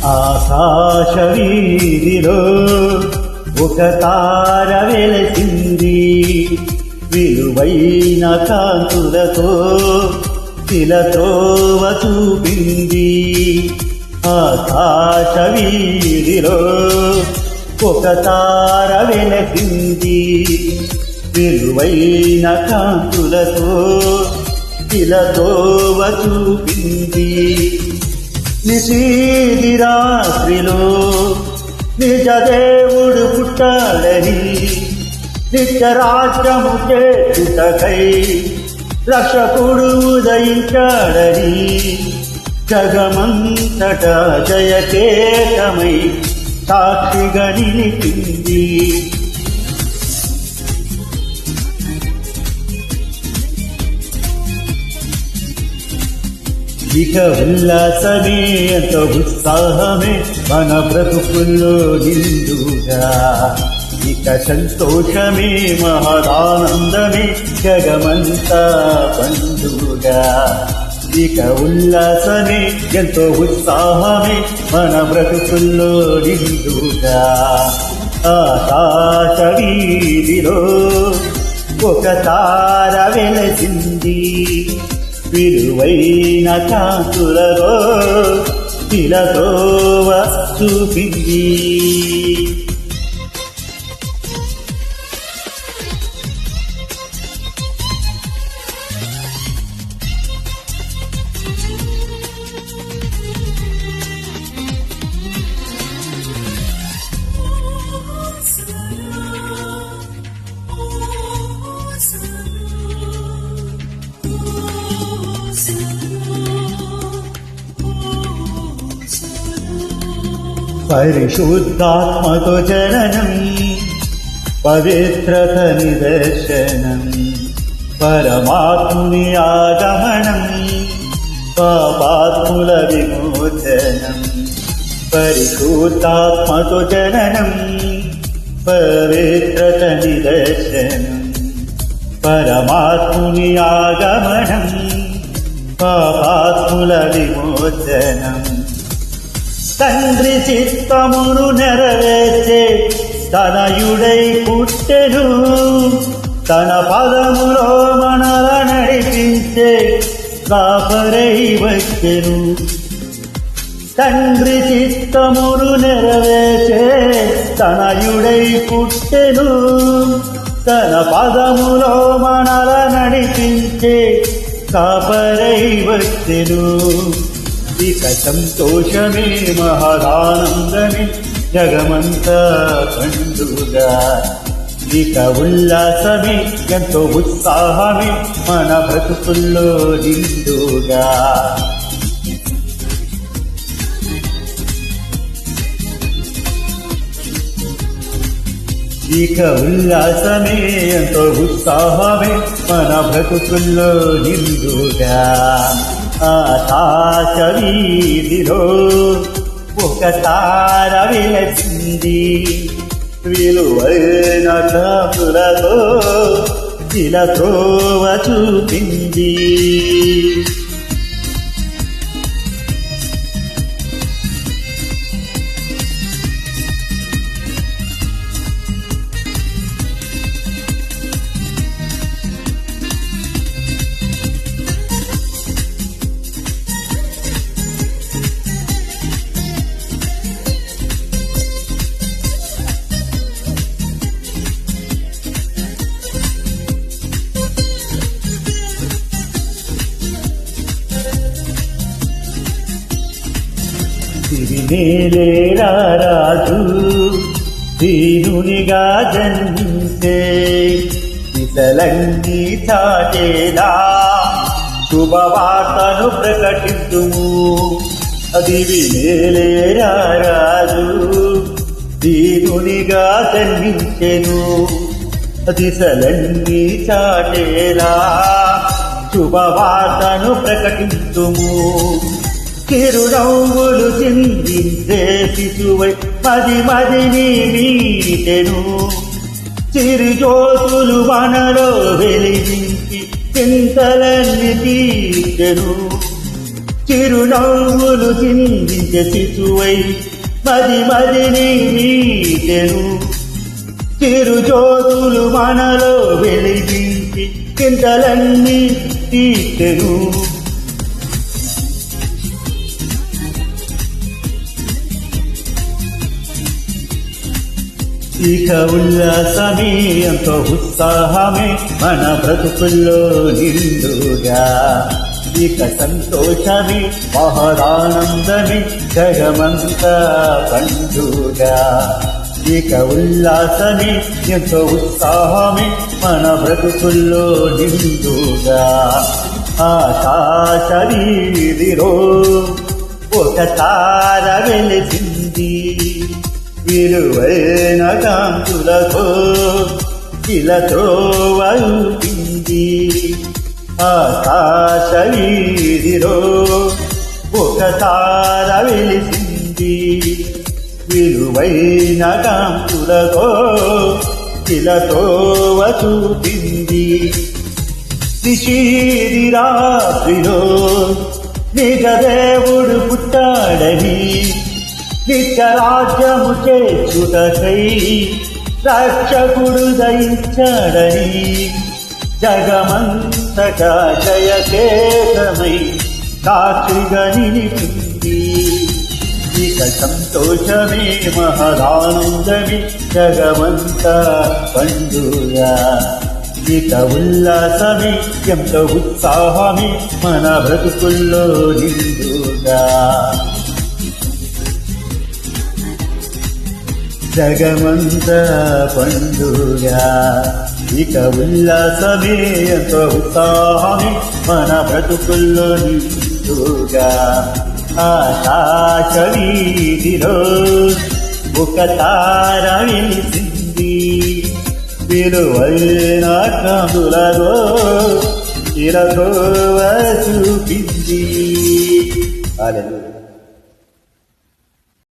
ఆకాశ వీధిలో ఒక తార వెలసింది, విలువైన కాంతులతో శిలత్రోవ చూపింది. ఆకాశ వీధిలో ఒక తార వెలసింది, విలువైన కాంతులతో శిలత్రోవ చూపింది. నిశీది రాత్రిలో నిజ దేవుడు పుట్టాలని, నిత్యరాజ్యము చేయుటకై రక్షకుడు ఉదయించాడని, జగమంతట జయకేతమై సాక్షిగా నిలిచింది. ఇక ఉల్లాసమే ఎంతో ఉత్సాహమే మన బ్రతుకుల్లో నిండుగా, ఇక సంతోషమే మహదానందమే జగమంతా పండుగా. ఇక ఉల్లాసమే ఎంతో ఉత్సాహమే మన బ్రతుకుల్లో నిండుగా. ఆకాశ వీధిలో ఒక తార వెలసింది, విలువైన కాంతులతో శిలత్రోవ చూపింది. పరిశుద్ధాత్మతో జననం, పవిత్రత నిదర్శనం, పరమాత్ముని ఆగమనం, పాపాత్ముల విమోచనం. పరిశుద్ధాత్మతో జననం, పవిత్రత నిదర్శనం, పరమాత్ముని ఆగమనం, పాపాత్ముల విమోచనం. తండ్రి చిత్తమును నెరవేర్చే తనయుడై పుట్టెను, తన పదములో మనల నడిపించే కాపరై వచ్చెను. తండ్రి చిత్తమును నెరవేర్చే తనయుడై పుట్టెను, తన పదములో మనల నడిపించే కాపరై వచ్చెను. ఇక సంతోషమే మహదానందమే జగమంతా పండుగా, ఇక ఉల్లాసమే ఎంతో ఉత్సాహమే మన బ్రతుకుల్లో నిండుగా. ఇక ఉల్లాసమే ఎంతో ఉత్సాహమే మన బ్రతుకుల్లో నిండుగా. ఆకాశ వీధిలో ఒక తార వెలసింది, విలువైన కాంతులతో శిలత్రోవ చూపింది. సిరినేలేరా రాజు దీనునిగా జన్మించే, విసలన్నీ చాటేలా శుభవార్తను ప్రకటిద్దుము. అది వినేలేరా రాజు దీనునిగా జన్మించెను, దిశలన్నీ చాటేలా శుభవార్తను ప్రకటిద్దుము. చిరునవ్వులు చిందించే శిశువై మదిని మీటెను, చిరుజ్యోతులు మనలో వెలిగించి చింతలన్నీ తీర్చెను. చిరునవ్వులు చిందించే శిశువై మదిని మీటెను. చిరుజ్యోతులు మనలో వెలిగించి చింతలన్నీ తీర్చెను. ఇక ఉల్లాసమే ఎంతో ఉత్సాహమే మన బ్రతుకుల్లో నిండుగా. ఇక సంతోషమే మహదానందమే జగమంతా పండుగా. ఇక ఉల్లాసమే ఎంతో ఉత్సాహమే మన బ్రతుకుల్లో నిండుగా. ఆకాశ వీధిలో ఒక తార వెలిసింది. విలువైన కాంతులతో ఇలతో వలుపింది. ఆకాశ వీధిలో ఒక తార వెలిసింది. విలువైన కాంతులతో ఇలతో వచూపింది. నిశీది రాత్రిలో నిజదేవుడు పుట్టాడని నిత్యరాజ్యము చేర్చుటకై రక్షకుడు దయించాడని జగమంతటా జయకేతమై సాక్షిగా నిలిచింది. ఇక సంతోషమే మహదానందమే జగమంతా పండుగా. ఇక ఉల్లాసమే ఎంతో ఉత్సాహమే మన బ్రతుకుల్లో నిండుగా. జగమంతా పండుగా. ఇక ఉల్లాసమే ఎంతో ఉత్సాహమే మన బ్రతుకుల్లో నిండుగా. ఆకాశ వీధిలో ఒక తార వెలిసింది. విలువైన కాంతులతో ఇలతో చూపింది. హల్లెలూయా.